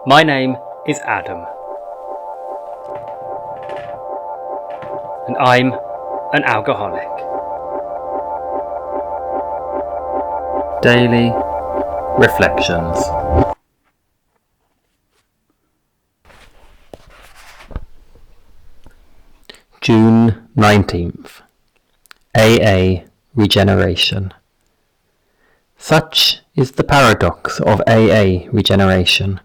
My name is Adam, and I'm an alcoholic. Daily Reflections. June 19th. AA Regeneration. Such is the paradox of AA Regeneration.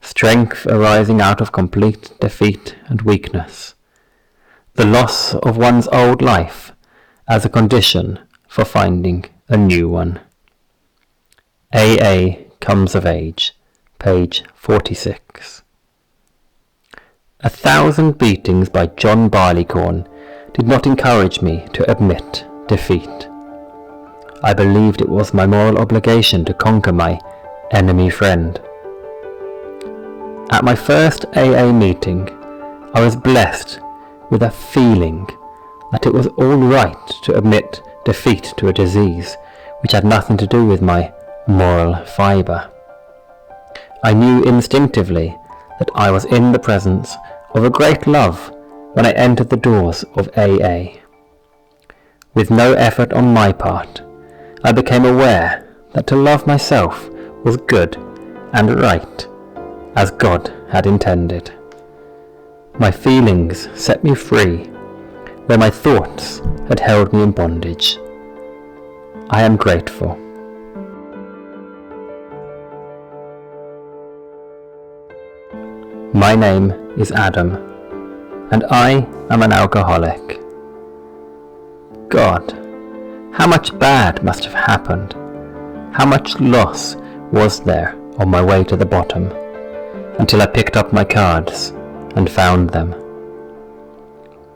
Strength arising out of complete defeat and weakness. The loss of one's old life as a condition for finding a new one. AA Comes of Age, page 46. 1,000 beatings by John Barleycorn did not encourage me to admit defeat. I believed it was my moral obligation to conquer my enemy friend. At my first AA meeting, I was blessed with a feeling that it was all right to admit defeat to a disease which had nothing to do with my moral fibre. I knew instinctively that I was in the presence of a great love when I entered the doors of AA. With no effort on my part, I became aware that to love myself was good and right, as God had intended. My feelings set me free, where my thoughts had held me in bondage. I am grateful. My name is Adam, and I am an alcoholic. God, how much bad must have happened? How much loss was there on my way to the bottom, until I picked up my cards and found them.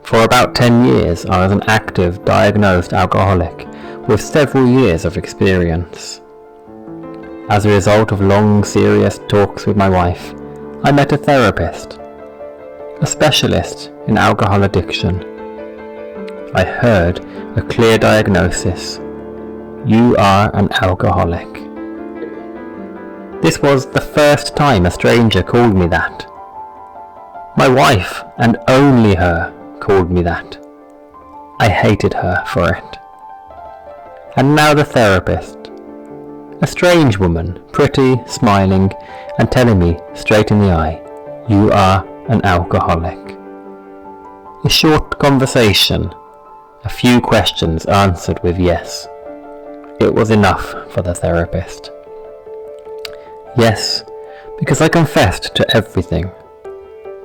For about 10 years I was an active, diagnosed alcoholic with several years of experience. As a result of long, serious talks with my wife, I met a therapist, a specialist in alcohol addiction. I heard a clear diagnosis: you are an alcoholic. This was the first time a stranger called me that. My wife, and only her, called me that. I hated her for it. And now the therapist, a strange woman, pretty, smiling, and telling me straight in the eye, you are an alcoholic. A short conversation, a few questions answered with yes. It was enough for the therapist. Yes, because I confessed to everything.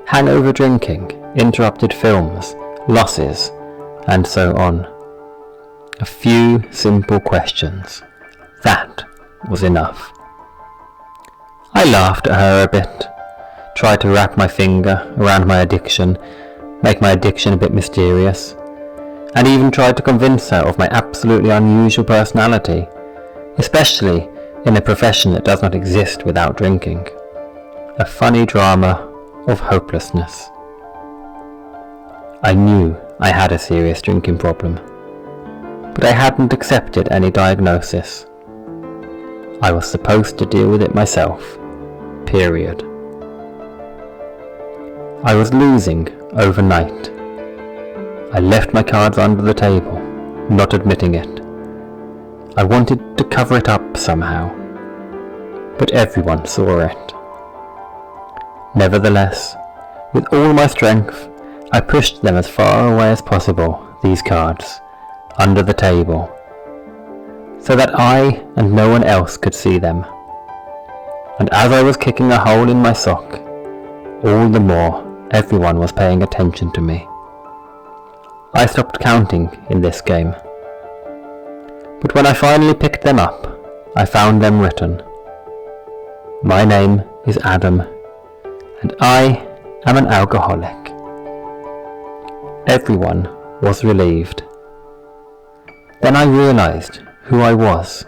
Hangover drinking, interrupted films, losses, and so on. A few simple questions. That was enough. I laughed at her a bit, tried to wrap my finger around my addiction, make my addiction a bit mysterious, and even tried to convince her of my absolutely unusual personality, especially in a profession that does not exist without drinking. A funny drama of hopelessness. I knew I had a serious drinking problem, but I hadn't accepted any diagnosis. I was supposed to deal with it myself, period. I was losing overnight. I left my cards under the table, not admitting it. I wanted to cover it up somehow, but everyone saw it. Nevertheless, with all my strength, I pushed them as far away as possible, these cards, under the table, so that I and no one else could see them. And as I was kicking a hole in my sock, all the more everyone was paying attention to me. I stopped counting in this game. But when I finally picked them up, I found them written. My name is Adam, and I am an alcoholic. Everyone was relieved. Then I realized who I was,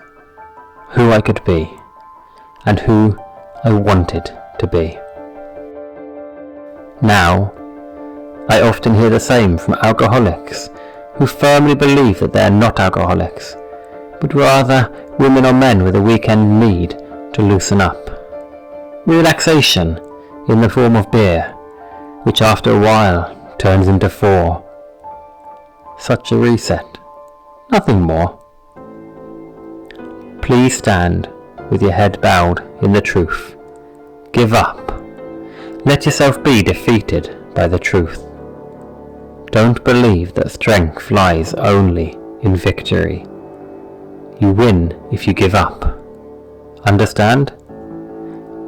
who I could be, and who I wanted to be. Now, I often hear the same from alcoholics who firmly believe that they are not alcoholics, but rather women or men with a weekend need to loosen up. Relaxation in the form of beer, which after a while turns into 4. Such a reset, nothing more. Please stand with your head bowed in the truth. Give up. Let yourself be defeated by the truth. Don't believe that strength lies only in victory. You win if you give up. Understand?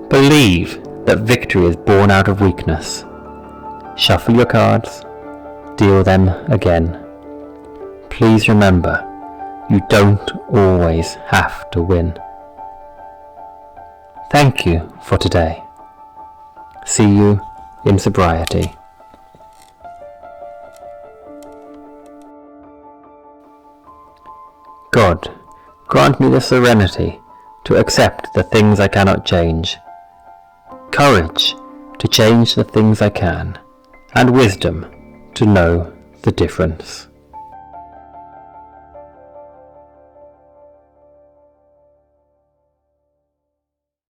Believe that victory is born out of weakness. Shuffle your cards. Deal them again. Please remember, you don't always have to win. Thank you for today. See you in sobriety. God, grant me the serenity to accept the things I cannot change, courage to change the things I can, and wisdom to know the difference.